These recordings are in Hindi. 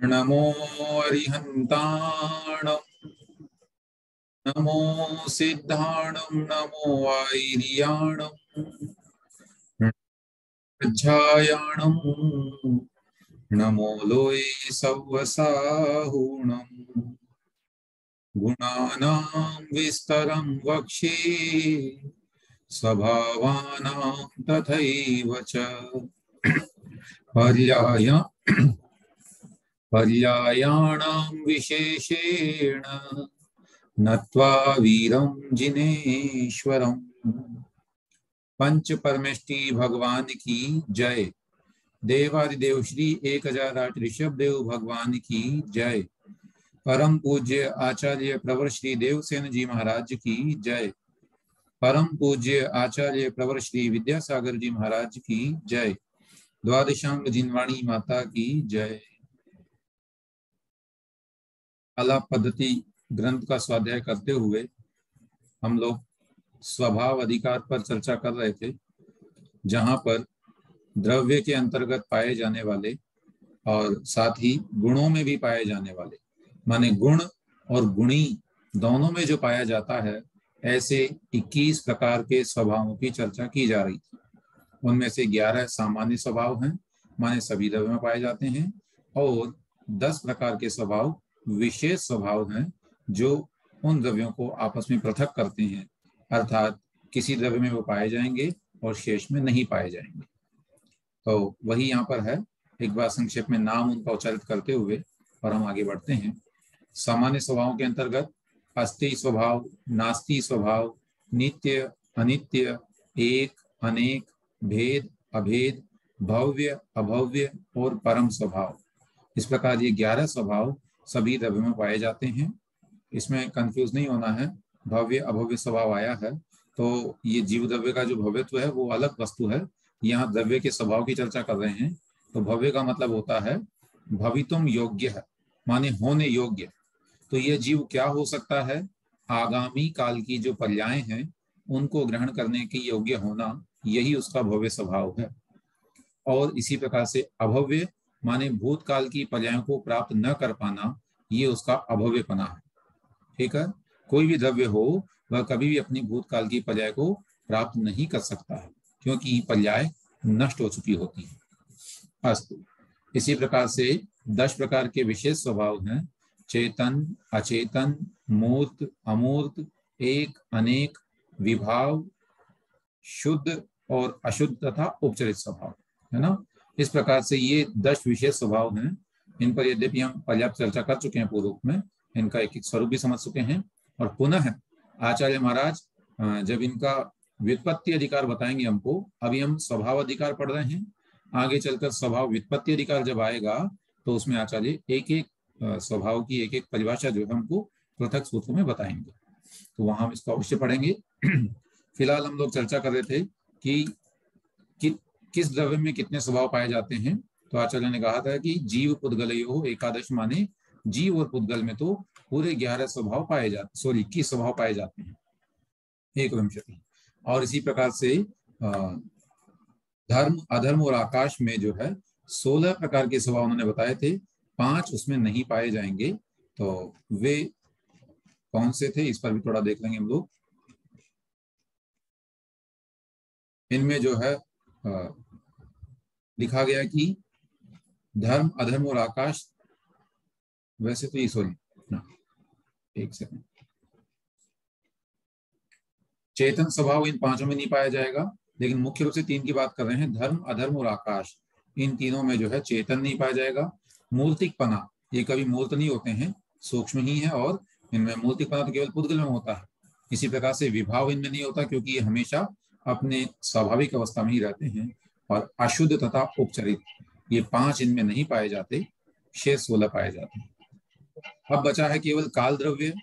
नमो अरिहन्ताणं नमो सिद्धाणं नमो आयर्याणं प्रज्ञायाणं नमो लोये सव्वसाहुणं गुणानां विस्तरं वक्ष्ये स्वभावानां तथैव च पर्यायाणां विशेषेण नत्वा वीरं जिनेश्वरम्। पंच परमेष्टि भगवान की जय। देवादिदेव श्री 1008 ऋषभ देव भगवान की जय। परम पूज्य आचार्य प्रवर श्री देवसेन जी महाराज की जय। परम पूज्य आचार्य प्रवर श्री विद्यासागर जी महाराज की जय। द्वादशांग जिनवाणी माता की जय। आलाप पद्धति ग्रंथ का स्वाध्याय करते हुए हम लोग स्वभाव अधिकार पर चर्चा कर रहे थे, जहां पर द्रव्य के अंतर्गत पाए जाने वाले और साथ ही गुणों में भी पाए जाने वाले, माने गुण और गुणी दोनों में जो पाया जाता है, ऐसे 21 प्रकार के स्वभावों की चर्चा की जा रही थी। उनमें से 11 सामान्य स्वभाव हैं, माने सभी द्रव्य में पाए जाते हैं, और 10 प्रकार के स्वभाव विशेष स्वभाव हैं जो उन द्रव्यों को आपस में पृथक करते हैं, अर्थात किसी द्रव्य में वो पाए जाएंगे और शेष में नहीं पाए जाएंगे। तो वही यहाँ पर है। एक बार संक्षेप में नाम उनका उच्चारित करते हुए और हम आगे बढ़ते हैं। सामान्य स्वभावों के अंतर्गत अस्ति स्वभाव, नास्ति स्वभाव, नित्य अनित्य, एक अनेक, भेद अभेद, भव्य अभव्य और परम स्वभाव, इस प्रकार ये 11 स्वभाव सभी द्रव्य में पाए जाते हैं। इसमें कंफ्यूज नहीं होना है। भव्य अभव्य स्वभाव आया है तो ये जीव द्रव्य का जो भव्यत्व है वो अलग वस्तु है। यहाँ द्रव्य के स्वभाव की चर्चा कर रहे हैं। तो भव्य का मतलब होता है भवितुम योग्य है, माने होने योग्य। तो ये जीव क्या हो सकता है? आगामी काल की जो पर्याय हैं उनको ग्रहण करने के योग्य होना, यही उसका भव्य स्वभाव है। और इसी प्रकार से अभव्य माने भूतकाल की पर्यायों को प्राप्त न कर पाना, ये उसका अभव्यपना है। ठीक है, कोई भी द्रव्य हो वह कभी भी अपनी भूतकाल की पर्याय को प्राप्त नहीं कर सकता है, क्योंकि पर्याय नष्ट हो चुकी होती है। अस्तु, इसी प्रकार से 10 प्रकार के विशेष स्वभाव हैं। चेतन, अचेतन, मूर्त, अमूर्त, एक अनेक, विभाव, शुद्ध और अशुद्ध तथा उपचरित स्वभाव, है ना। इस प्रकार से ये 10 विशेष स्वभाव हैं। इन पर यद्यपि हम पर्याप्त चर्चा कर चुके हैं पूर्व में, इनका एक एक स्वरूप भी समझ चुके हैं। और पुनः आचार्य महाराज जब इनका व्युत्पत्ति अधिकार बताएंगे हमको, अभी हम स्वभाव अधिकार पढ़ रहे हैं, आगे चलकर स्वभाव व्युत्पत्ति अधिकार जब आएगा तो उसमें आचार्य एक एक स्वभाव की एक एक परिभाषा जो है हमको पृथक सूत्र में बताएंगे, तो वहां हम इसको अवश्य पढ़ेंगे। फिलहाल हम लोग चर्चा कर रहे थे कि किस द्रव्य में कितने स्वभाव पाए जाते हैं। तो आचार्य ने कहा था कि जीव पुद्गलयो एकादश, माने जीव और पुद्गल में तो पूरे 11 स्वभाव पाए जाते, 21 स्वभाव पाए जाते हैं, 1विंशति। और इसी प्रकार से धर्म, अधर्म और आकाश में जो है 16 प्रकार के स्वभाव उन्होंने बताए थे, 5 उसमें नहीं पाए जाएंगे। तो वे कौन से थे, इस पर भी थोड़ा देख लेंगे हम लोग। इनमें जो है लिखा गया कि धर्म, अधर्म और आकाश, वैसे तो ये सॉरी एक सेकंड, चेतन स्वभाव इन 5 में नहीं पाया जाएगा, लेकिन मुख्य रूप से 3 की बात कर रहे हैं। धर्म, अधर्म और आकाश, इन तीनों में जो है चेतन नहीं पाया जाएगा। मूर्तिकपना, ये कभी मूर्त नहीं होते हैं, सूक्ष्म ही है, और इनमें मूर्तिकपना तो केवल पुद्गल में होता है। इसी प्रकार से विभाव इनमें नहीं होता, क्योंकि ये हमेशा अपने स्वाभाविक अवस्था में ही रहते हैं। और अशुद्ध तथा उपचरित, ये 5 इनमें नहीं पाए जाते, शेष 16 पाए जाते हैं। अब बचा है केवल काल द्रव्य,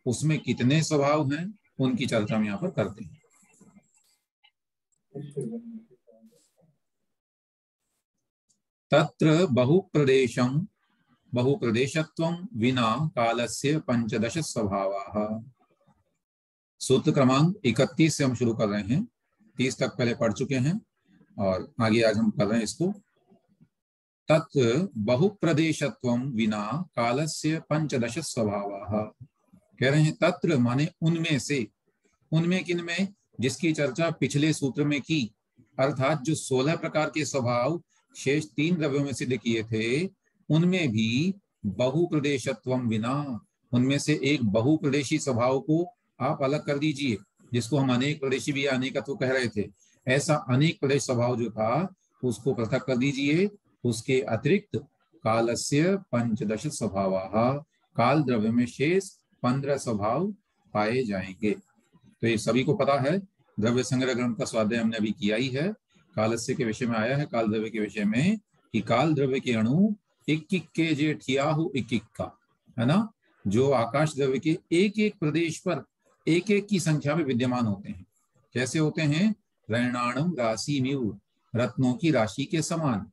उसमें कितने स्वभाव हैं उनकी चर्चा हम यहाँ पर करते हैं। तत्र बहुप्रदेशं बहुप्रदेशत्वं विना कालस्य 15 स्वभावाः। सूत्र क्रमांक 31 से हम शुरू कर रहे हैं, 30 तक पहले पढ़ चुके हैं और आगे आज हम कर रहे हैं इसको। तत् बहुप्रदेशत्वं विना कालस्य पंचदश स्वभावाः। कह रहे हैं तत्र माने उनमें से, उनमें किन में, जिसकी चर्चा पिछले सूत्र में की, अर्थात जो 16 प्रकार के स्वभाव शेष 3 द्रव्यों में सिद्ध किए थे, उनमें भी बहुप्रदेशत्वम विना, उनमें से एक बहुप्रदेशी स्वभाव को आप अलग कर दीजिए, जिसको हम अनेक प्रदेशी भी अनेकत्व कह रहे थे, ऐसा अनेक प्रदेश स्वभाव जो था उसको पृथक कर दीजिए। उसके अतिरिक्त कालस्य पंचदश स्वभावाः, काल द्रव्य में शेष 15 स्वभाव पाए जाएंगे। तो ये सभी को पता है, द्रव्य संग्रह ग्रंथ का स्वाध्याय हमने अभी किया ही है। कालस्य के विषय में आया है, काल द्रव्य के विषय में, कि काल द्रव्य के अणु 1 के जेठियाहु 1 का, है ना, जो आकाश द्रव्य के एक एक प्रदेश पर एक एक की संख्या में विद्यमान होते हैं। कैसे होते हैं? रैणाणम राशि मिव, रत्नों की राशि के समान।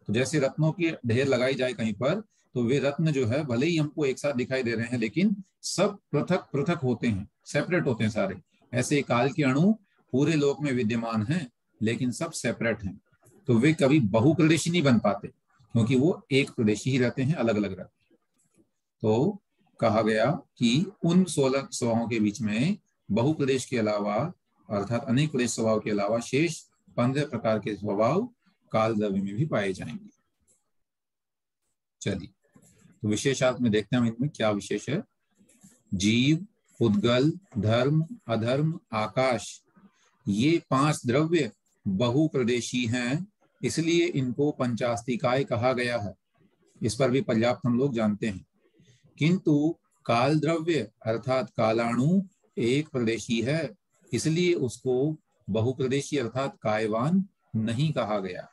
तो जैसे रत्नों की ढेर लगाई जाए कहीं पर, तो वे रत्न जो है भले ही हमको एक साथ दिखाई दे रहे हैं, लेकिन सब पृथक पृथक होते हैं, सेपरेट होते हैं सारे। ऐसे काल के अणु पूरे लोक में विद्यमान हैं, लेकिन सब सेपरेट हैं। तो वे कभी बहुप्रदेशी नहीं बन पाते, क्योंकि वो एक प्रदेशी ही रहते हैं, अलग अलग रहते हैं। तो कहा गया कि उन 16 स्वभावों के बीच में बहुप्रदेश के अलावा, अर्थात अनेक प्रदेश स्वभाव के अलावा शेष 15 प्रकार के स्वभाव काल द्रव्य में भी पाए जाएंगे। चलिए, तो विशेषार्थ में देखते हैं इनमें क्या विशेष है। जीव, उद्गल, धर्म, अधर्म, आकाश, ये 5 द्रव्य बहुप्रदेशी हैं, इसलिए इनको पंचास्तिकाय कहा गया है। इस पर भी पर्याप्त हम लोग जानते हैं। किंतु काल द्रव्य अर्थात कालाणु एक प्रदेशी है, इसलिए उसको बहुप्रदेशी अर्थात कायवान नहीं कहा गया।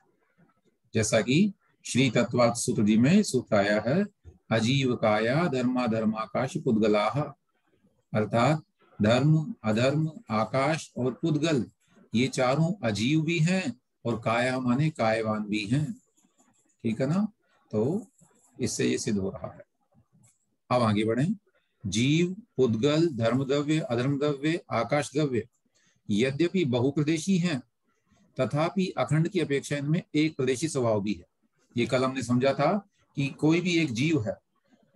जैसा कि श्री तत्वार्थ सूत्र जी में सूत्र आया है, अजीव काया धर्माधर्माकाश पुद्गलाः, अर्थात धर्म, अधर्म, आकाश और पुद्गल, ये चारों अजीव भी हैं और काया माने कायवान भी हैं। ठीक है ना? तो इससे ये सिद्ध हो रहा है। अब आगे बढ़ें। जीव, पुद्गल, धर्म द्रव्य, अधर्म द्रव्य, आकाश द्रव्य यद्यपि बहुप्रदेशी हैं, तथापि अखंड की अपेक्षा इनमें एक प्रदेशी स्वभाव भी है। ये कल हमने समझा था कि कोई भी एक जीव है,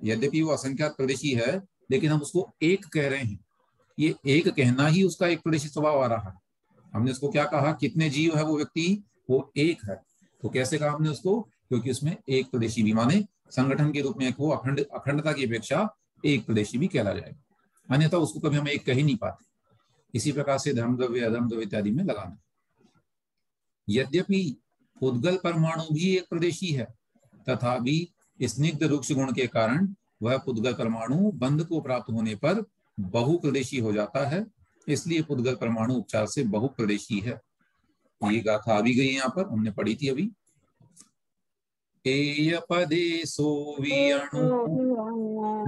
यद्यपि वो असंख्यात प्रदेशी है, लेकिन हम उसको एक कह रहे हैं। ये एक कहना ही उसका एक प्रदेशी स्वभाव आ रहा है। हमने उसको क्या कहा? कितने जीव है वो व्यक्ति? वो एक है। तो कैसे कहा हमने उसको? क्योंकि उसमें एक प्रदेशी भी, माने संगठन के रूप में वो अखंडता की अपेक्षा एक प्रदेशी भी कहला जाएगा, अन्यथा उसको कभी हम एक कह ही नहीं पाते। इसी प्रकार से धर्म द्रव्य, अधर्म द्रव्य इत्यादि में लगाना। यद्यपि पुद्गल परमाणु भी एक प्रदेशी है, तथापि स्निग्ध रुक्ष गुण के कारण वह पुद्गल परमाणु बंध को प्राप्त होने पर बहुप्रदेशी हो जाता है, इसलिए पुद्गल परमाणु उपचार से बहुप्रदेशी है। ये गाथा आ भी गई यहाँ पर, हमने पढ़ी थी अभी। एय पदे सोवियणु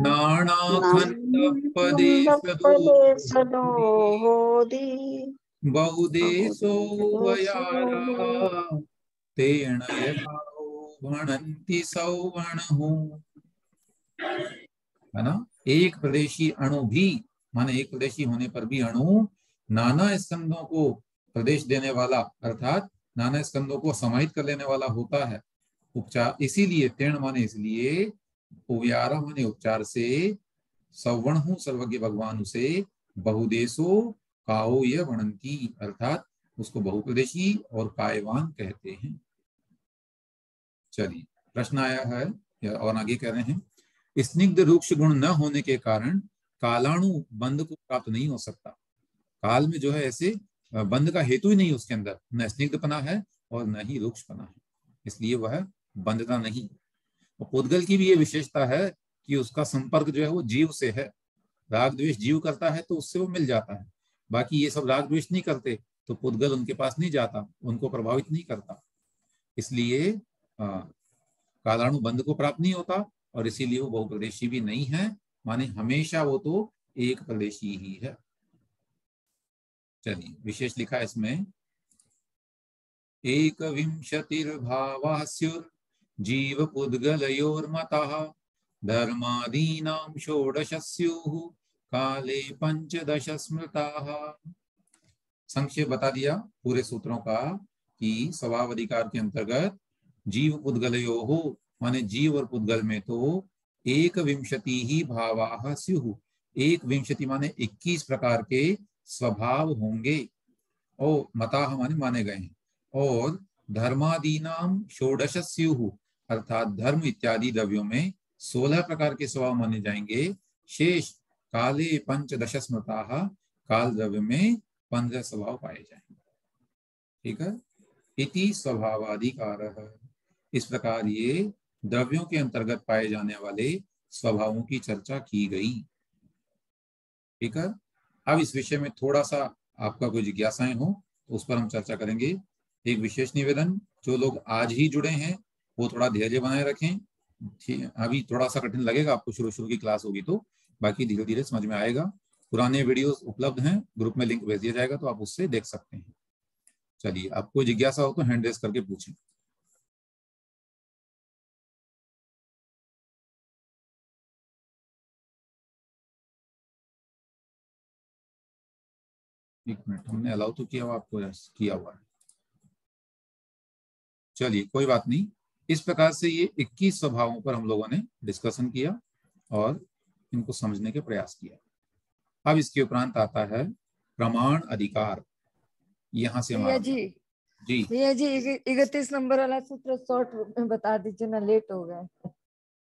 नानाखंड पदे सदो बहुदेशो वयारा तेण यथा भणन्ति सौवर्णहु, है ना। एक प्रदेशी अणु भी, माने एक प्रदेशी होने पर भी अणु नाना स्कंदों को प्रदेश देने वाला, अर्थात नाना स्कंदों को समाहित कर लेने वाला होता है। उपचार इसीलिए, तेण माने इसलिए, उव्यारा माने उपचार से, सवर्णहु सर्वज्ञ भगवान उसे, बहुदेशो काओ ये वणंती, अर्थात उसको बहुप्रदेशी और कायवान कहते हैं। चलिए, प्रश्न आया है और आगे कह रहे हैं, स्निग्ध रूक्ष गुण न होने के कारण कालाणु बंध को प्राप्त नहीं हो सकता। काल में जो है ऐसे बंध का हेतु ही नहीं उसके अंदर, न स्निग्धपना है और न ही रूक्षपना है, इसलिए वह बंधता नहीं। और पुद्गल की भी ये विशेषता है कि उसका संपर्क जो है वो जीव से है। राग द्वेष जीव करता है तो उससे वो मिल जाता है, बाकी ये सब राग द्वेष नहीं करते तो पुद्गल उनके पास नहीं जाता, उनको प्रभावित नहीं करता, इसलिए कालाणु बंध को प्राप्त नहीं होता और इसीलिए वो बहुप्रदेशी भी नहीं है, माने हमेशा वो तो एक प्रदेशी ही है। चलिए, विशेष लिखा है इसमें, एक विंशतिर्भावास्युर् जीव पुद्गलयोर्मतः धर्मादीनां षोडश स्युः काले पंचदश स्मृताः। संक्षेप बता दिया पूरे सूत्रों का कि स्वभाव अधिकार के अंतर्गत जीव पुद्गलयोः माने जीव और पुद्गल में तो एक विंशति ही भावाः स्युः, एक विंशति माने 21 प्रकार के स्वभाव होंगे। और मताः माने माने गए हैं। और धर्मादीनाम षोडश स्युः, अर्थात धर्म इत्यादि द्रव्यों में 16 प्रकार के स्वभाव माने जाएंगे। शेष काले पंचदश स्मृताः, काल द्रव्य में 15 स्वभाव पाए जाएंगे। ठीक है। इति स्वभावाधिकारः, इस प्रकार ये द्रव्यों के अंतर्गत पाए जाने वाले स्वभावों की चर्चा की गई। ठीक है। अब इस विषय में थोड़ा सा आपका कोई जिज्ञासाएं हो तो उस पर हम चर्चा करेंगे। एक विशेष निवेदन, जो लोग आज ही जुड़े हैं वो थोड़ा धैर्य बनाए रखें। अभी थोड़ा सा कठिन लगेगा आपको, शुरू की क्लास होगी तो, बाकी धीरे धीरे समझ में आएगा। पुराने वीडियोस उपलब्ध हैं, ग्रुप में लिंक भेज दिया जाएगा तो आप उससे देख सकते हैं। चलिए, आपको जिज्ञासा हो तो हैंड रेज करके पूछें। एक मिनट, हमने अलाउ तो किया हुआ आपको, किया हुआ है। चलिए कोई बात नहीं। इस प्रकार से ये 21 स्वभावों पर हम लोगों ने डिस्कशन किया और इनको समझने के प्रयास किया। अब इसके उपरांत आता है प्रमाण अधिकार। यहाँ से हमारा जी जी भैया जी 31 नंबर वाला सूत्र शॉर्ट में बता दीजिए ना, लेट हो गए।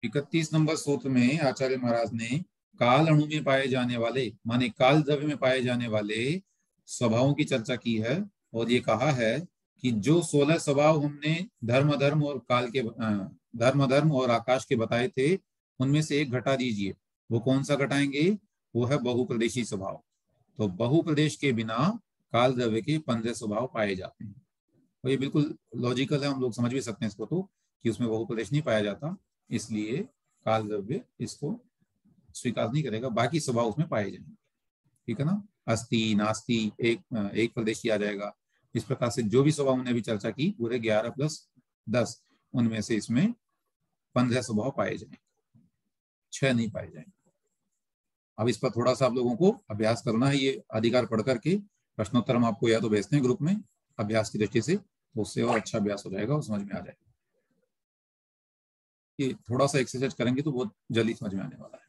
31 नंबर सूत्र में आचार्य महाराज ने काल अणु में पाए जाने वाले माने काल द्रव्य में पाए जाने वाले स्वभावों की चर्चा की है। और ये कहा है कि जो 16 स्वभाव हमने धर्म धर्म और काल के धर्म और आकाश के बताए थे, उनमें से एक घटा दीजिए। वो कौन सा घटाएंगे? वो है बहुप्रदेशी स्वभाव। तो बहुप्रदेश के बिना काल द्रव्य के 15 स्वभाव पाए जाते हैं। और ये बिल्कुल लॉजिकल है, हम लोग समझ भी सकते हैं इसको तो, कि उसमें बहुप्रदेश नहीं पाया जाता, इसलिए काल द्रव्य इसको स्वीकार नहीं करेगा, बाकी स्वभाव उसमें पाए जाएंगे। ठीक है ना। अस्ति नास्ति एक प्रदेशी आ जाएगा। इस प्रकार से जो भी स्वभाव हमने अभी चर्चा की, पूरे 11 + 10, उनमें से इसमें 15 स्वभाव पाए जाएंगे, 6 नहीं पाए जाएंगे। अब इस पर थोड़ा सा आप लोगों को अभ्यास करना है। ये अधिकार पढ़ करके प्रश्नोत्तर हम आपको या तो भेजते हैं ग्रुप में अभ्यास की दृष्टि से, तो उससे और अच्छा अभ्यास हो जाएगा और समझ में आ जाएगा। ये थोड़ा सा एक्सरसाइज करेंगे तो बहुत जल्दी समझ में आने वाला है।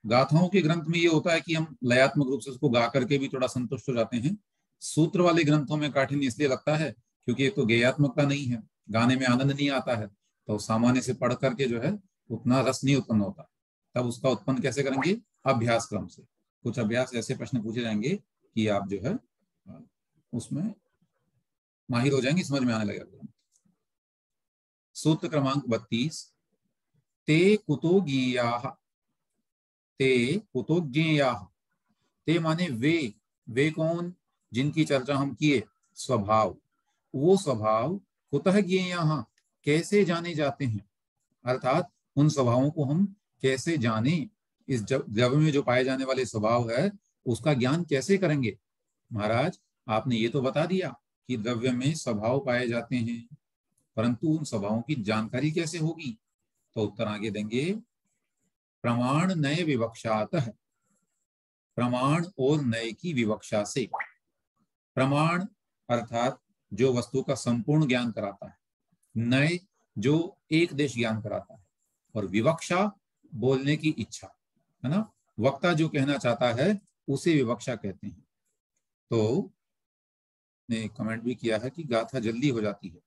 गाथाओं के ग्रंथ में ये होता है कि हम लयात्मक रूप से उसको गा करके भी थोड़ा संतुष्ट हो जाते हैं। सूत्र वाले ग्रंथों में काठिन्य इसलिए लगता है क्योंकि एक तो गेयात्मकता नहीं है, गाने में आनंद नहीं आता है, तो सामान्य से पढ़ करके जो है उतना रस नहीं उत्पन्न होता। तब उसका उत्पन्न कैसे करेंगे? अभ्यास क्रम से। कुछ अभ्यास ऐसे प्रश्न पूछे जाएंगे कि आप जो है उसमें माहिर हो जाएंगे, समझ में आने लगेगा। सूत्र क्रमांक 32, ते कुतो ज्ञेयाः। ते कुतो ज्ञेयाः, ते माने वे कौन? जिनकी चर्चा हम किए, स्वभाव। वो स्वभाव कुतः ज्ञेयाः, कैसे जाने जाते हैं, अर्थात उन स्वभावों को हम कैसे जाने? इस द्रव्य में जो पाए जाने वाले स्वभाव है उसका ज्ञान कैसे करेंगे? महाराज आपने ये तो बता दिया कि द्रव्य में स्वभाव पाए जाते हैं, परंतु उन स्वभावों की जानकारी कैसे होगी? तो उत्तर आगे देंगे, प्रमाण नए विवक्षातः, प्रमाण और नए की विवक्षा से। प्रमाण अर्थात जो वस्तु का संपूर्ण ज्ञान कराता है, नए जो एक देश ज्ञान कराता है, और विवक्षा बोलने की इच्छा, है ना। वक्ता जो कहना चाहता है उसे विवक्षा कहते हैं। तो ने कमेंट भी किया है कि गाथा जल्दी हो जाती है,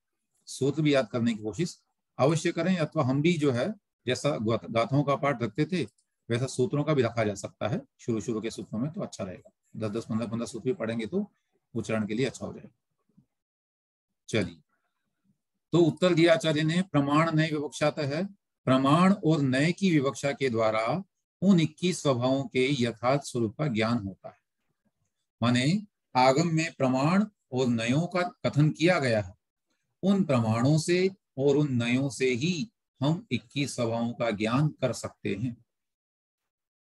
सूत्र भी याद करने की कोशिश अवश्य करें, अथवा हम भी जो है जैसा गाथाओं का पाठ रखते थे वैसा सूत्रों का भी रखा जा सकता है शुरू के सूत्रों में, तो अच्छा रहेगा। 10-10, 15-15 सूत्र भी पढ़ेंगे तो उच्चारण के लिए अच्छा हो जाएगा। चलिए, तो उत्तर दिया आचार्य ने, प्रमाण नए विवक्षात है, प्रमाण और नए की विवक्षा के द्वारा उन 21 स्वभावों के यथार्थ स्वरूप का ज्ञान होता है। माने आगम में प्रमाण और नयों का कथन किया गया है, उन प्रमाणों से और उन नयों से ही हम 21 स्वभावों का ज्ञान कर सकते हैं।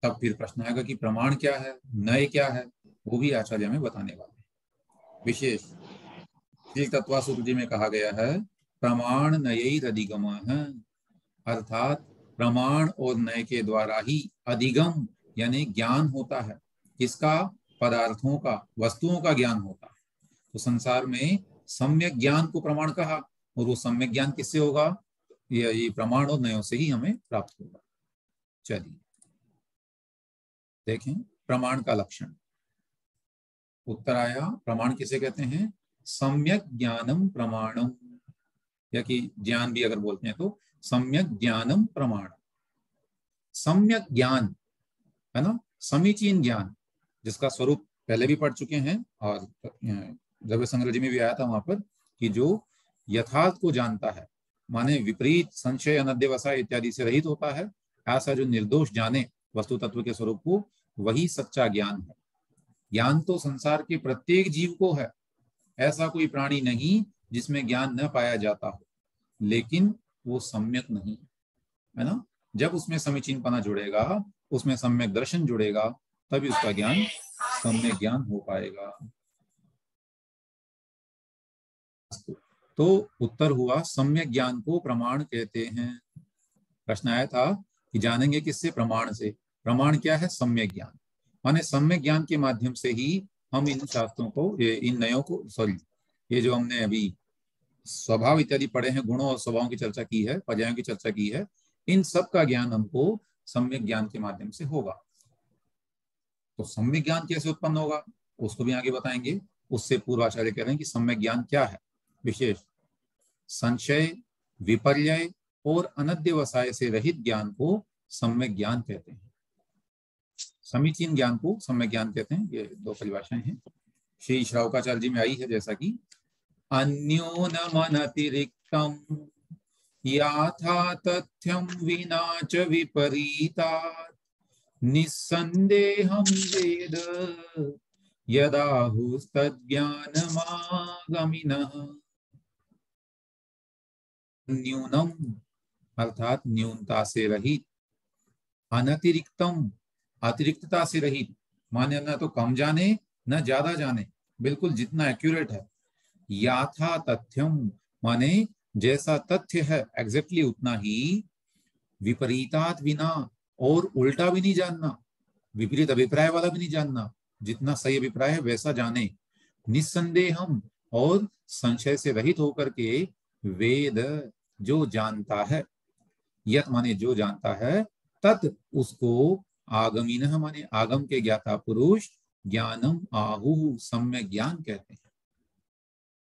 तब फिर प्रश्न आएगा कि प्रमाण क्या है, नय क्या है, वो भी आचार्य में बताने वाले हैं। विशेष तत्वा सूत्र जी में कहा गया है, प्रमाण नयैरधिगम, अर्थात प्रमाण और नय के द्वारा ही अधिगम यानी ज्ञान होता है। किसका? पदार्थों का, वस्तुओं का ज्ञान होता है। तो संसार में सम्यक ज्ञान को प्रमाण कहा, और वो सम्यक ज्ञान किससे होगा? ये प्रमाण और नयों से ही हमें प्राप्त होगा। चलिए देखें प्रमाण का लक्षण। उत्तर आया, प्रमाण किसे कहते हैं? सम्यक ज्ञानम प्रमाणम, या कि ज्ञान भी अगर बोलते हैं तो सम्यक ज्ञानम प्रमाण। सम्यक ज्ञान है ना, समीचीन ज्ञान, जिसका स्वरूप पहले भी पढ़ चुके हैं और द्रव्य संग्रह में भी आया था वहां पर, कि जो यथार्थ को जानता है, माने विपरीत संशय अनध्यवसाय इत्यादि से रहित होता है, ऐसा जो निर्दोष जाने वस्तु तत्व के स्वरूप को, वही सच्चा ज्ञान है। ज्ञान तो संसार के प्रत्येक जीव को है, ऐसा कोई प्राणी नहीं जिसमें ज्ञान न पाया जाता हो, लेकिन वो सम्यक नहीं है ना। जब उसमें समीचीनपना जुड़ेगा, उसमें सम्यक दर्शन जुड़ेगा, तभी उसका ज्ञान सम्यक ज्ञान हो पाएगा। तो उत्तर हुआ सम्यक ज्ञान को प्रमाण कहते हैं। प्रश्न आया था कि जानेंगे किससे? प्रमाण से। प्रमाण क्या है? सम्यक ज्ञान। माने सम्यक ज्ञान के माध्यम से ही हम इन शास्त्रों को, इन नयों को, सॉरी, ये जो हमने अभी स्वभाव इत्यादि पढ़े हैं, गुणों और स्वभावों की चर्चा की है, पर्यायों की चर्चा की है, इन सब का ज्ञान हमको सम्यक ज्ञान के माध्यम से होगा। तो सम्यक ज्ञान कैसे उत्पन्न होगा उसको भी आगे बताएंगे। उससे पूर्वाचार्य कह रहे हैं कि सम्यक ज्ञान क्या है? विशेष संशय, विपर्यय और अनध्यवसाय से रहित ज्ञान को सम्यक ज्ञान कहते हैं। समीचीन ज्ञान को सम्यक ज्ञान कहते हैं। ये दो परिभाषाएं हैं, श्री श्रावकाचार्य जी में आई है, जैसा कि अन्योनमनतिरिक्तम याथा तथ्यम विना च विपरीतात् निस्संदेहं वेद यदाहुस्तज्ञानमागमिनः। न्यूनम अर्थात न्यूनता से रहित, अनतिरिक्तम अतिरिक्तता से रहित, माने न तो कम जाने न ज्यादा जाने, बिल्कुल जितना एक्यूरेट है। याथा तथ्यम माने जैसा तथ्य है एग्जैक्टली उतना ही, विपरीतात विना, और उल्टा भी नहीं जानना, विपरीत अभिप्राय वाला भी नहीं जानना, जितना सही अभिप्राय है वैसा जाने। निस्संदेहम और संशय से रहित होकर के, वेद जो जानता है, यत माने जो जानता है, तत् उसको, आगमिनः माने आगम के ज्ञाता पुरुष, ज्ञानम आहु सम्यक ज्ञान कहते हैं।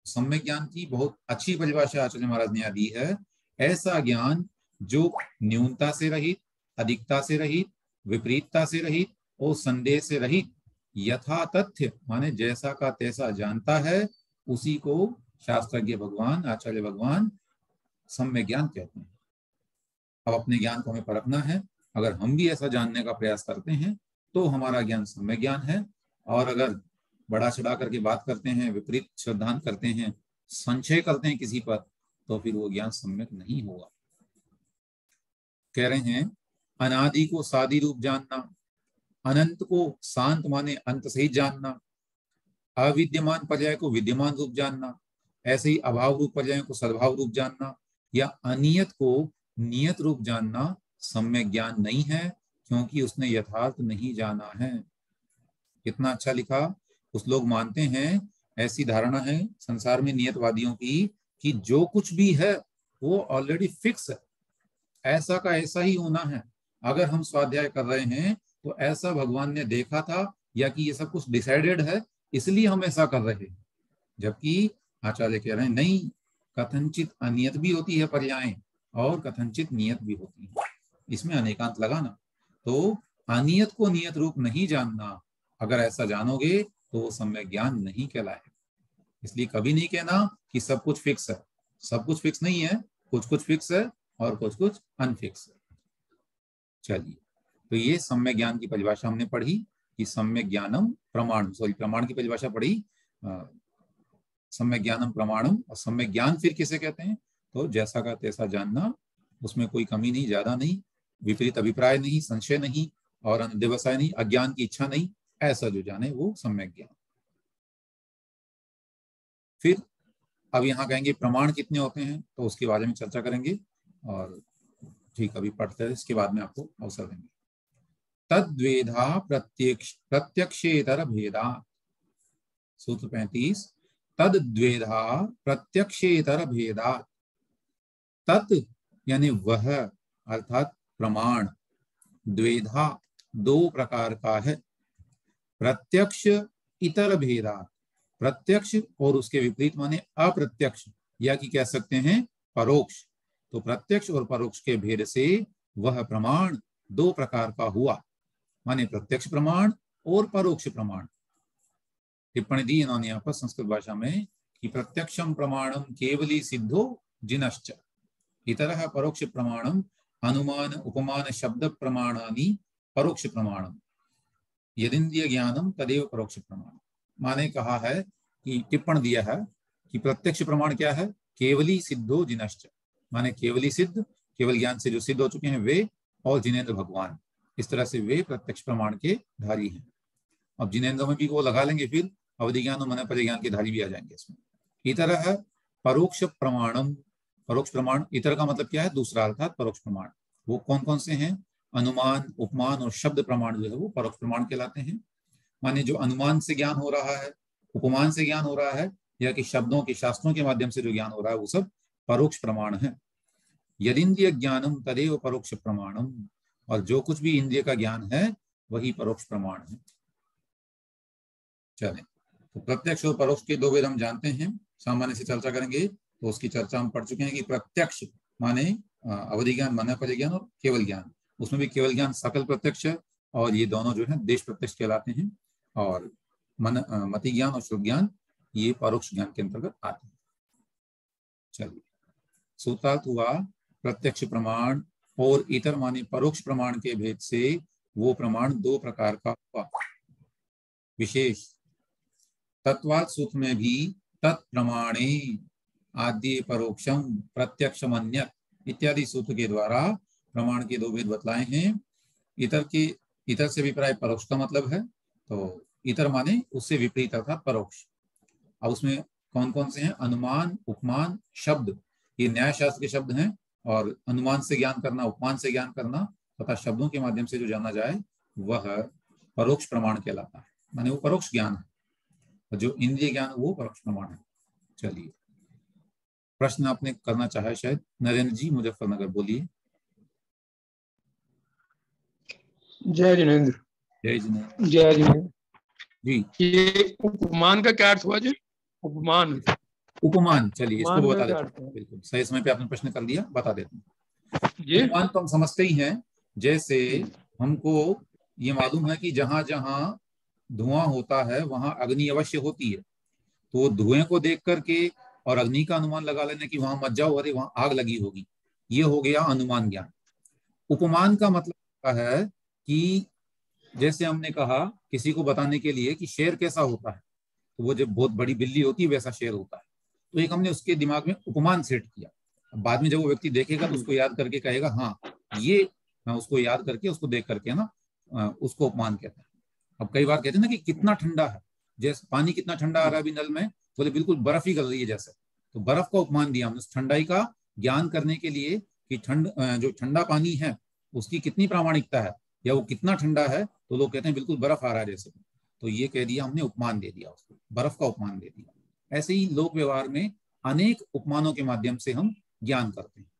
सम्यक ज्ञान की बहुत अच्छी परिभाषा आचार्य महाराज ने दी है। ऐसा ज्ञान जो न्यूनता से रहित, अधिकता से रहित, विपरीतता से रहित और संदेह से रहित, यथा तथ्य माने जैसा का तैसा जानता है, उसी को शास्त्रज्ञ भगवान, आचार्य भगवान सम्यक ज्ञान कहते हैं। अब अपने ज्ञान को हमें परखना है। अगर हम भी ऐसा जानने का प्रयास करते हैं तो हमारा ज्ञान सम्यक ज्ञान है, और अगर बड़ा चढ़ा करके बात करते हैं, विपरीत श्रद्धांत करते हैं, संशय करते हैं किसी पर, तो फिर वो ज्ञान सम्यक नहीं होगा। कह रहे हैं अनादि को सादि रूप जानना, अनंत को शांत माने अंत सहित जानना, अविद्यमान पर्याय को विद्यमान रूप जानना, ऐसे ही अभाव रूप पर्याय को सद्भाव रूप जानना, या अनियत को नियत रूप जानना सम्यक ज्ञान नहीं है, क्योंकि उसने यथार्थ नहीं जाना है। कितना अच्छा लिखा। कुछ लोग मानते हैं, ऐसी धारणा है संसार में नियतवादियों की, कि जो कुछ भी है वो ऑलरेडी फिक्स है, ऐसा का ऐसा ही होना है। अगर हम स्वाध्याय कर रहे हैं तो ऐसा भगवान ने देखा था, या कि ये सब कुछ डिसाइडेड है इसलिए हम ऐसा कर रहे हैं। जबकि आचार्य कह रहे हैं नहीं, कथनचित अनियत भी होती है पर्याय, और कथनचित नियत भी होती है, इसमें अनेकांत लगाना। तो अनियत को नियत रूप नहीं जानना, अगर ऐसा जानोगे तो वो सम्यक ज्ञान नहीं कहलाएगा। इसलिए कभी नहीं कहना कि सब कुछ फिक्स है। सब कुछ फिक्स नहीं है, कुछ कुछ फिक्स है और कुछ कुछ अनफिक्स है। चलिए, तो ये सम्यक ज्ञान की परिभाषा हमने पढ़ी कि सम्यक ज्ञानम प्रमाण, सॉरी प्रमाण की परिभाषा पढ़ी, सम्यक ज्ञानम प्रमाणम। और सम्यक ज्ञान फिर किसे कहते हैं? तो जैसा का तैसा जानना, उसमें कोई कमी नहीं, ज्यादा नहीं, विपरीत अभिप्राय नहीं, संशय नहीं, और अनध्यवसाय नहीं, अज्ञान की इच्छा नहीं, ऐसा जो जाने वो सम्यक ज्ञान। फिर अब यहाँ कहेंगे प्रमाण कितने होते हैं, तो उसके बारे में चर्चा करेंगे। और ठीक अभी पढ़ते हैं, इसके बाद में आपको अवसर देंगे। तद्वेधा प्रत्यक्षेतर भेदा, सूत्र 35, तद द्वेधा प्रत्यक्षेतर भेदा। तत् यानी वह अर्थात प्रमाण, द्वेधा दो प्रकार का है, प्रत्यक्ष इतर भेदा, प्रत्यक्ष और उसके विपरीत माने अप्रत्यक्ष, या कि कह सकते हैं परोक्ष। तो प्रत्यक्ष और परोक्ष के भेद से वह प्रमाण दो प्रकार का हुआ, माने प्रत्यक्ष प्रमाण और परोक्ष प्रमाण। टिप्पणी दी इन्होंने यहाँ पर संस्कृत भाषा में कि प्रत्यक्षम प्रमाणम केवली सिद्धो जिनश्च, इतरः परोक्ष प्रमाणम अनुमान उपमान शब्द प्रमाणानि परोक्ष प्रमाणम, यदिन्द्रिय ज्ञानम तदेव परोक्ष प्रमाण। माने कहा है कि टिप्पण दिया है कि प्रत्यक्ष प्रमाण क्या है, केवली सिद्धो जिनश्च, माने केवली सिद्ध, केवल ज्ञान से जो सिद्ध हो चुके हैं वे, और जिनेन्द्र भगवान, इस तरह से वे प्रत्यक्ष प्रमाण के धारी हैं। अब जिनेन्द्र में भी वो लगा लेंगे, फिर अवधि ज्ञान और मन परिज्ञान के धारी भी आ जाएंगे इसमें। इतर है परोक्ष प्रमाणम, परोक्ष प्रमाण, इतर का मतलब क्या है, दूसरा अर्थात परोक्ष प्रमाण। वो कौन कौन से हैं, अनुमान उपमान और शब्द प्रमाण जो है वो परोक्ष प्रमाण कहलाते हैं। माने जो अनुमान से ज्ञान हो रहा है, उपमान से ज्ञान हो रहा है, या कि शब्दों के शास्त्रों के माध्यम से जो ज्ञान हो रहा है वो सब परोक्ष प्रमाण है। यदिन्द्रिय ज्ञानम तदेव परोक्ष प्रमाणम, और जो कुछ भी इंद्रिय का ज्ञान है वही परोक्ष प्रमाण है। चलें, तो प्रत्यक्ष और परोक्ष के दो भेद हम जानते हैं, सामान्य से चर्चा करेंगे। तो उसकी चर्चा हम पढ़ चुके हैं कि प्रत्यक्ष माने अवधि ज्ञान, मन परिज्ञान और केवल ज्ञान। उसमें भी केवल ज्ञान सकल प्रत्यक्ष है, और ये दोनों जो है देश प्रत्यक्ष कहलाते हैं। और मति ज्ञान और शुभ ज्ञान ये परोक्ष ज्ञान के अंतर्गत आते हैं। चलिए, सूत्रार्थ हुआ प्रत्यक्ष प्रमाण और इतर माने परोक्ष प्रमाण के भेद से वो प्रमाण दो प्रकार का हुआ। विशेष तत्वात् सूत्र में भी तत्प्रमाणे आद्य परोक्षम प्रत्यक्षम अन्यत् इत्यादि सूत्र के द्वारा प्रमाण के दो भेद बतलाए हैं। इतर से विपरीत परोक्ष का मतलब है, तो इतर माने उससे विपरीत अर्थात परोक्ष। अब उसमें कौन कौन से हैं, अनुमान उपमान शब्द, ये न्याय शास्त्र के शब्द हैं, और अनुमान से ज्ञान करना, उपमान से ज्ञान करना तथा शब्दों के माध्यम से जो जाना जाए वह परोक्ष प्रमाण कहलाता है, माने वो परोक्ष ज्ञान है। और जो इंद्रिय ज्ञान वो परोक्ष प्रमाण है। चलिए, प्रश्न आपने करना चाहा शायद, नरेंद्र जी मुजफ्फरनगर, बोलिए। जय जिनेन्द्र। जय जिनेन्द्र। जय जिनेन्द्र जी, ये उपमान का क्या अर्थ हुआ जी? उपमान, उपमान, चलिए इसको उपमान बता का क्या देते अर्थ हैं। है? बिल्कुल सही समय पे आपने प्रश्न कर दिया, बता देते हैं। ये उपमान तो हम समझते ही हैं, जैसे हमको ये मालूम है कि जहां जहां धुआं होता है वहां अग्नि अवश्य होती है, तो धुएं को देख करके और अग्नि का अनुमान लगा लेने कि वहां मत जाओ, अरे वहां आग लगी होगी, ये हो गया अनुमान ज्ञान। उपमान का मतलब है कि जैसे हमने कहा किसी को बताने के लिए कि शेर कैसा होता है, तो वो जब बहुत बड़ी बिल्ली होती है वैसा शेर होता है, तो एक हमने उसके दिमाग में उपमान सेट किया। अब बाद में जब वो व्यक्ति देखेगा तो उसको याद करके कहेगा हाँ ये, उसको याद करके उसको देख करके ना उसको उपमान कहते हैं। अब कई बार कहते हैं ना कि कितना ठंडा है, जैसे पानी कितना ठंडा आ रहा है अभी नल में, बोले बिल्कुल बर्फ ही गल रही है जैसे, तो बर्फ का उपमान दिया हमने उस ठंडाई का ज्ञान करने के लिए कि जो ठंडा पानी है उसकी कितनी प्रामाणिकता है, या वो कितना ठंडा है, तो लोग कहते हैं बिल्कुल बर्फ आ रहा है जैसे, तो ये कह दिया हमने, उपमान दे दिया उसको, बर्फ का उपमान दे दिया। ऐसे ही लोक व्यवहार में अनेक उपमानों के माध्यम से हम ज्ञान करते हैं,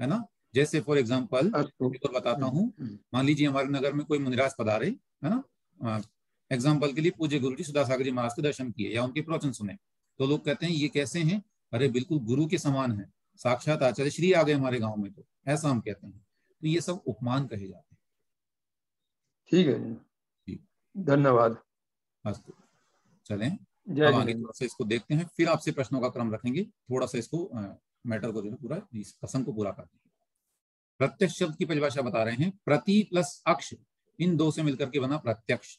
है ना। जैसे फॉर एग्जाम्पल एक और बताता हूँ, मान लीजिए हमारे नगर में कोई मुनिराज पधारे, है ना, एग्जाम्पल के लिए पूज्य गुरु जी सुधा सागर जी महाराज के दर्शन किए या उनके प्रवचन सुने, तो लोग कहते हैं ये कैसे हैं, अरे बिल्कुल गुरु के समान है, साक्षात आचार्य श्री आ गए हमारे गांव में, तो ऐसा हम कहते हैं। तो ये सब उपमान कहे जाते हैं। ठीक है जी, धन्यवाद। अस्तु, चलें जय अब आगे जिनेन्द्र। थोड़ा सा इसको देखते हैं, फिर आपसे प्रश्नों का क्रम रखेंगे, थोड़ा सा इसको मैटर को जो है पूरा इस प्रसंग को पूरा करते हैं। प्रत्यक्ष शब्द की परिभाषा बता रहे हैं, प्रति प्लस अक्ष, इन दो से मिलकर के बना प्रत्यक्ष,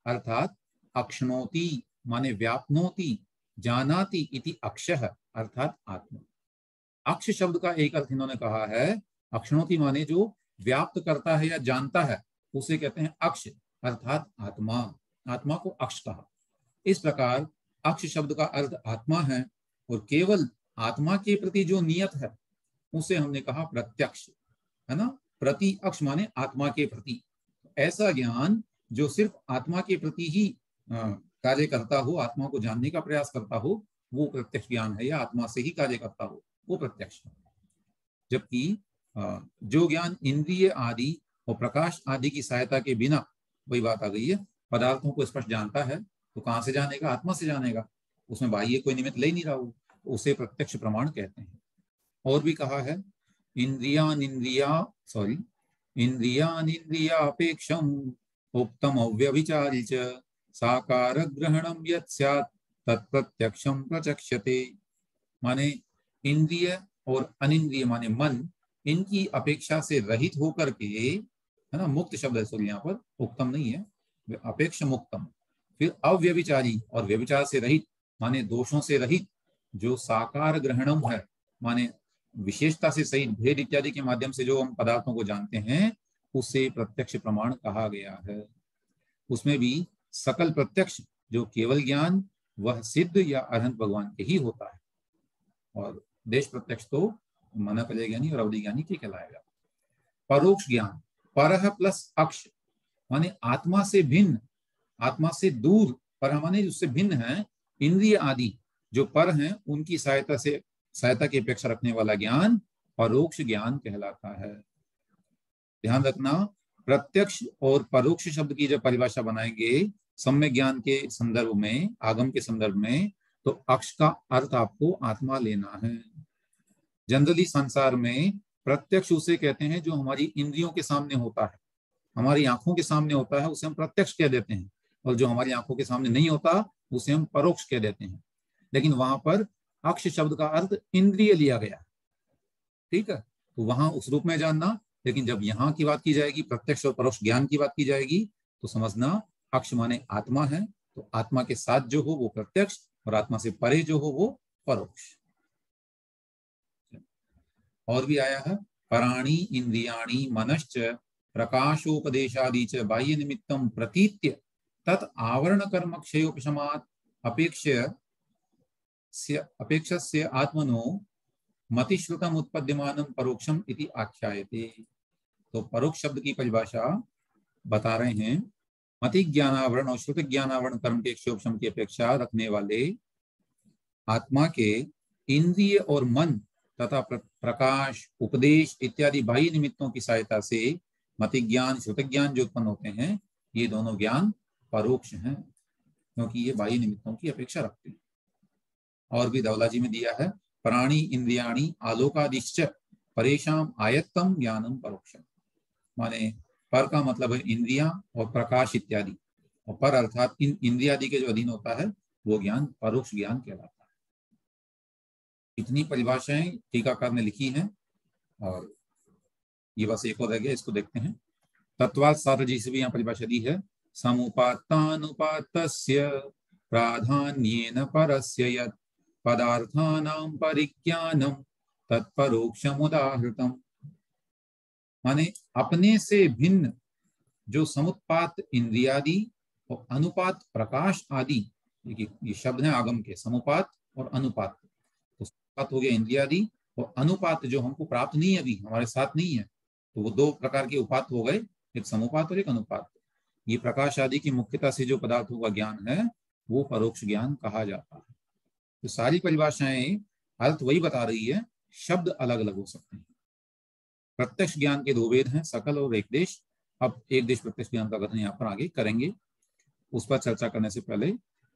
अर्थात अक्षणोति माने व्यापनोति, जानाति इति अक्षः अर्थात आत्मा। अक्ष शब्द का एक अर्थ इन्होंने कहा है, अक्षणोति माने जो व्याप्त करता है या जानता है उसे कहते हैं अक्ष अर्थात आत्मा, आत्मा को अक्ष कहा। इस प्रकार अक्ष शब्द का अर्थ आत्मा है, और केवल आत्मा के प्रति जो नियत है उसे हमने कहा प्रत्यक्ष, है ना। प्रति अक्ष माने आत्मा के प्रति, ऐसा ज्ञान जो सिर्फ आत्मा के प्रति ही कार्य करता हो, आत्मा को जानने का प्रयास करता हो, वो प्रत्यक्ष ज्ञान है, या आत्मा से ही कार्य करता हो वो प्रत्यक्ष है। जबकि जो ज्ञान इंद्रिय आदि और प्रकाश आदि की सहायता के बिना, वही बात आ गई है, पदार्थों को स्पष्ट जानता है, तो कहाँ से जानेगा? आत्मा से जानेगा, उसमें बाह्य कोई निमित्त ले नहीं रहा हो, उसे प्रत्यक्ष प्रमाण कहते हैं। और भी कहा है इंद्रियानिंद्रियापेक्षम उक्तम अव्यभिचारी च साकार ग्रहणम यत् स्यात् तत्प्रत्यक्षम प्रचक्षते। माने इंद्रिय और अनिंद्रिय माने मन, इनकी अपेक्षा से रहित होकर के, है ना, मुक्त शब्द है सॉरी, यहाँ पर उत्तम नहीं है, अपेक्षा मुक्तम। फिर अव्यभिचारी, और व्यभिचार से रहित माने दोषों से रहित, जो साकार ग्रहणम है माने विशेषता से सहित, भेद इत्यादि के माध्यम से जो हम पदार्थों को जानते हैं, उसे प्रत्यक्ष प्रमाण कहा गया है। उसमें भी सकल प्रत्यक्ष जो केवल ज्ञान, वह सिद्ध या अरहंत भगवान के ही होता है, और देश प्रत्यक्ष तो मनकलय ज्ञानी और अवधि ज्ञानी के कहलाएगा। परोक्ष ज्ञान, परह प्लस अक्ष माने आत्मा से भिन्न, आत्मा से दूर, पर माने उससे भिन्न है, इंद्रिय आदि जो पर हैं उनकी सहायता की अपेक्षा रखने वाला ज्ञान परोक्ष ज्ञान कहलाता है। ध्यान रखना, प्रत्यक्ष और परोक्ष शब्द की जब परिभाषा बनाएंगे सम्यक ज्ञान के संदर्भ में, आगम के संदर्भ में, तो अक्ष का अर्थ आपको आत्मा लेना है। जनरली संसार में प्रत्यक्ष उसे कहते हैं जो हमारी इंद्रियों के सामने होता है, हमारी आंखों के सामने होता है, उसे हम प्रत्यक्ष कह देते हैं, और जो हमारी आंखों के सामने नहीं होता उसे हम परोक्ष कह देते हैं। लेकिन वहां पर अक्ष शब्द का अर्थ इंद्रिय लिया गया, ठीक है, तो वहां उस रूप में जानना। लेकिन जब यहाँ की बात की जाएगी, प्रत्यक्ष और परोक्ष ज्ञान की बात की जाएगी, तो समझना अक्ष माने आत्मा है, तो आत्मा के साथ जो हो वो प्रत्यक्ष, और आत्मा से परे जो हो वो परोक्ष। और भी आया है, पराणी इंद्रियाणि मनश्च प्रकाशोपदेशादि च बाह्य निमित्तम प्रतीत्य तत् आवरण कर्म क्षयोपशमात् अपेक्षस्य आत्मनो मतिश्रुतम उत्पद्यमानम परोक्षम इति आख्यायते। तो परोक्ष शब्द की परिभाषा बता रहे हैं, मति ज्ञानावरण और श्रुत ज्ञानावरण कर्म के क्षयोपशम की अपेक्षा रखने वाले आत्मा के इंद्रिय और मन तथा प्रकाश, उपदेश इत्यादि बाह्य निमित्तों की सहायता से मति ज्ञान, श्रुत ज्ञान जो उत्पन्न होते हैं, ये दोनों ज्ञान परोक्ष हैं, क्योंकि ये बाह्य निमित्तों की अपेक्षा रखते हैं। और भी धवलाजी में दिया है, प्राणी इंद्रियाणि आलोकादिश्च परेशान आयत्तम ज्ञानम परोक्षम। माने पर का मतलब है इंद्रियां और प्रकाश इत्यादि, और पर अर्थात इन इंद्रियादि के जो अधीन होता है वो ज्ञान परोक्ष ज्ञान कहलाता है। इतनी परिभाषाएं टीकाकार ने लिखी हैं, और ये बस एक और रह गया, इसको देखते हैं। तत्वात् सार जी से भी यहाँ परिभाषा दी है, समुपात्तानुपात्तस्य प्राधान्येन परस्य यत् पदार्थानां परिज्ञानम तत्परोक्षमुदाहृतम्। माने अपने से भिन्न जो समुत्पात इंद्रियादि और अनुपात प्रकाश आदि, ये शब्द है आगम के, समुपात और अनुपात। तो समुपात हो गया इंद्रियादि, और अनुपात जो हमको प्राप्त नहीं है, अभी हमारे साथ नहीं है, तो वो दो प्रकार के उपात हो गए, एक समुपात और एक अनुपात। ये प्रकाश आदि की मुख्यता से जो पदार्थों का ज्ञान है वो परोक्ष ज्ञान कहा जाता है। तो सारी परिभाषाएं अर्थ वही बता रही है, शब्द अलग अलग हो सकते हैं। प्रत्यक्ष ज्ञान के दो भेद हैं, सकल और एक देश। अब एक देश प्रत्यक्ष ज्ञान का कथन यहाँ पर आगे करेंगे, उस पर चर्चा करने से पहले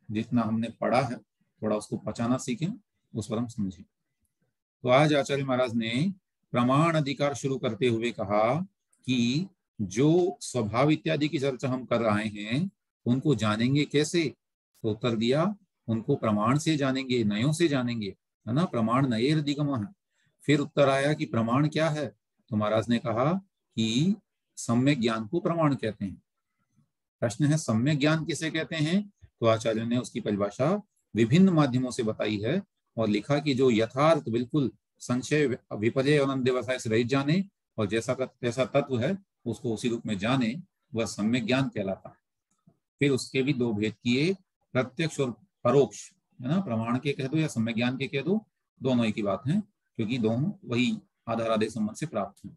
जितना हमने पढ़ा है थोड़ा उसको पचाना सीखें, उस पर हम समझें। तो आज आचार्य महाराज ने प्रमाण अधिकार शुरू करते हुए कहा कि जो स्वभाव इत्यादि की चर्चा हम कर रहे हैं उनको जानेंगे कैसे? तो उत्तर दिया, उनको प्रमाण से जानेंगे, नयों से जानेंगे, है ना, प्रमाण नये अधिगम है। फिर उत्तर आया कि प्रमाण क्या है? तो महाराज ने कहा कि सम्यक ज्ञान को प्रमाण कहते हैं। प्रश्न है सम्यक ज्ञान किसे कहते हैं? तो आचार्य ने उसकी परिभाषा विभिन्न माध्यमों से बताई है, और लिखा कि जो यथार्थ बिल्कुल संशय विपर्य और अनध्यवसाय से रहित जाने, और जैसा का तैसा तत्व है उसको उसी रूप में जाने, वह सम्यक ज्ञान कहलाता है। फिर उसके भी दो भेद किए, प्रत्यक्ष और परोक्ष, है ना, प्रमाण के कह दो या सम्यक ज्ञान के कह दो, दोनों एक ही बात है, क्योंकि दोनों वही आधार आदेश संबंध से प्राप्त हैं।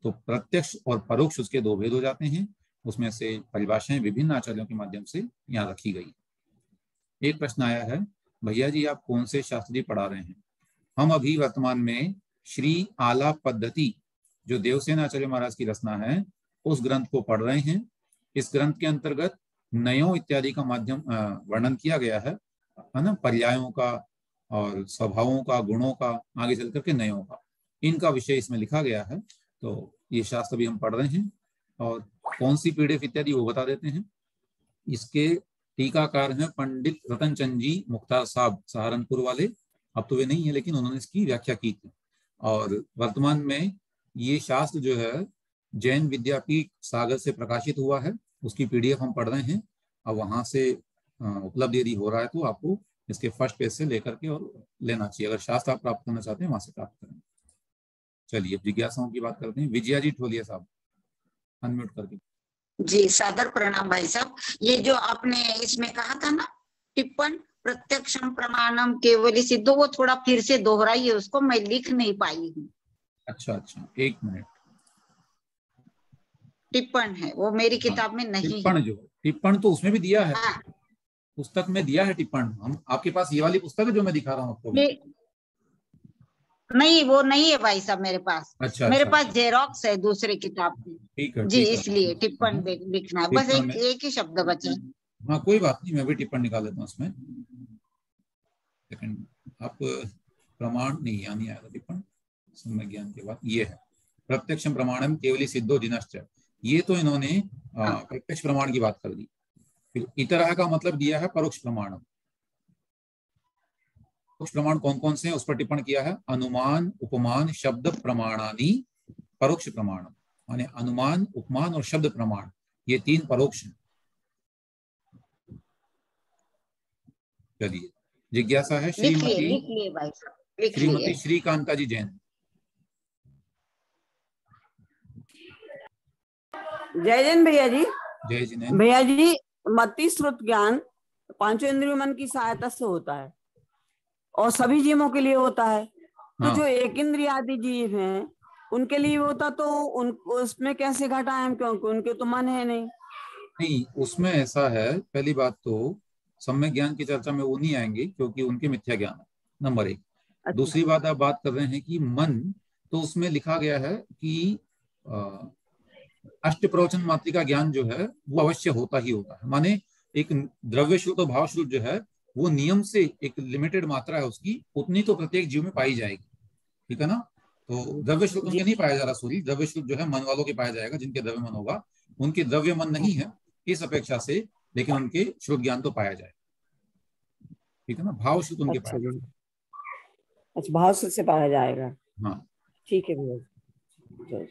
तो प्रत्यक्ष और परोक्ष उसके दो भेद हो जाते हैं। उसमें से परिभाषाएं विभिन्न आचार्यों के माध्यम से यहाँ रखी गई। एक प्रश्न आया है, भैया जी आप कौन से शास्त्री पढ़ा रहे हैं? हम अभी वर्तमान में श्री आलाप पद्धति जो देवसेन आचार्य महाराज की रचना है उस ग्रंथ को पढ़ रहे हैं। इस ग्रंथ के अंतर्गत नयों इत्यादि का माध्यम वर्णन किया गया है ना, पर्यायों का और स्वभावों का, गुणों का, आगे चल करके नयों का, इनका विषय इसमें लिखा गया है। तो ये शास्त्र भी हम पढ़ रहे हैं और कौन सी पीडीएफ इत्यादि वो बता देते हैं। इसके टीकाकार हैं पंडित रतन चंद जी मुख्तार साहब सहारनपुर वाले। अब तो वे नहीं है लेकिन उन्होंने इसकी व्याख्या की थी। और वर्तमान में ये शास्त्र जो है जैन विद्यापीठ सागर से प्रकाशित हुआ है, उसकी पीडीएफ हम पढ़ रहे हैं। अब वहां से उपलब्ध यदि हो रहा है तो आपको इसके फर्स्ट पेज से लेकर के और लेना चाहिए। अगर शास्त्र आप प्राप्त करना चाहते हैं वहां से प्राप्त करें। चलिए जिज्ञासाओं की बात करते हैं। विजया जी ठोलिया साहब अनम्यूट करके। जी सादर प्रणाम भाई साहब। ये जो आपने इसमें कहा था ना टिप्पण प्रत्यक्षम प्रमाणम केवली सिद्धो, वो थोड़ा फिर से दोहराइए उसको, मैं लिख नहीं पाई हूँ। अच्छा एक मिनट। टिप्पण है वो मेरी किताब में नहीं टिप्पण है। जो टिप्पण तो उसमें भी दिया है। हाँ। पुस्तक में दिया है टिप्पण। हम आपके पास ये वाली पुस्तक है जो मैं दिखा रहा हूँ आपको? नहीं वो नहीं है भाई साहब मेरे पास। अच्छा मेरे पास जेरोक्स है दूसरे किताब की। ठीक है जी इसलिए टिप्पण लिखना है, बस एक ही शब्द बचा। हाँ कोई बात नहीं, मैं भी टिप्पण निकाल लेता हूँ उसमें। लेकिन आप प्रमाण नहीं यानी आएगा टिप्पण सम्यक ज्ञान के बाद। ये है प्रत्यक्ष प्रमाणम केवली सिद्धो दिनश्च। ये तो इन्होंने प्रत्यक्ष प्रमाण की बात कर दी। फिर इतरह का मतलब दिया है परोक्ष प्रमाणम। परोक्ष प्रमाण कौन कौन से हैं उस पर टिप्पण किया है। अनुमान उपमान शब्द प्रमाणानि परोक्ष प्रमाणम, माने अनुमान उपमान और शब्द प्रमाण ये तीन परोक्ष हैं। चलिए जिज्ञासा है श्रीमती श्रीकांता जी जैन। जय जैन भैया जी। जय जैन भैया जी, मति श्रुत ज्ञान पांचों इंद्रिय मन की सहायता से होता है और सभी जीवों के लिए होता है। तो जो एक इंद्रिय आदि जीव हैं उनके लिए होता तो उसमें कैसे घटा है, क्योंकि उनके तो मन है नहीं। उसमें ऐसा है, पहली बात तो सम्यक ज्ञान की चर्चा में वो नहीं आएंगे क्योंकि उनके मिथ्या ज्ञान है, नंबर एक। अच्छा। दूसरी बात आप बात कर रहे हैं कि मन, तो उसमें लिखा गया है कि अष्ट प्रवचन मात्रिका ज्ञान जो है वो अवश्य होता ही होता है। माने एक द्रव्य शुद्ध और भाव शुद्ध जो है वो नियम से एक लिमिटेड मात्रा है उसकी, उतनी तो प्रत्येक जीव में पाई जाएगी। ठीक है ना। तो द्रव्य शुद्ध उनके नहीं पाया जा रहा, सूर्य द्रव्य शुद्ध जो है मन वालों के पाया जाएगा जिनके द्रव्य मन होगा। उनके द्रव्य मन नहीं है इस अपेक्षा से, लेकिन उनके शुद्ध ज्ञान तो पाया जाएगा। ठीक है ना। भाव शुद्ध उनके पाया जाएगा। अच्छा भाव शुद्ध से पाया जाएगा। हाँ ठीक है भैया।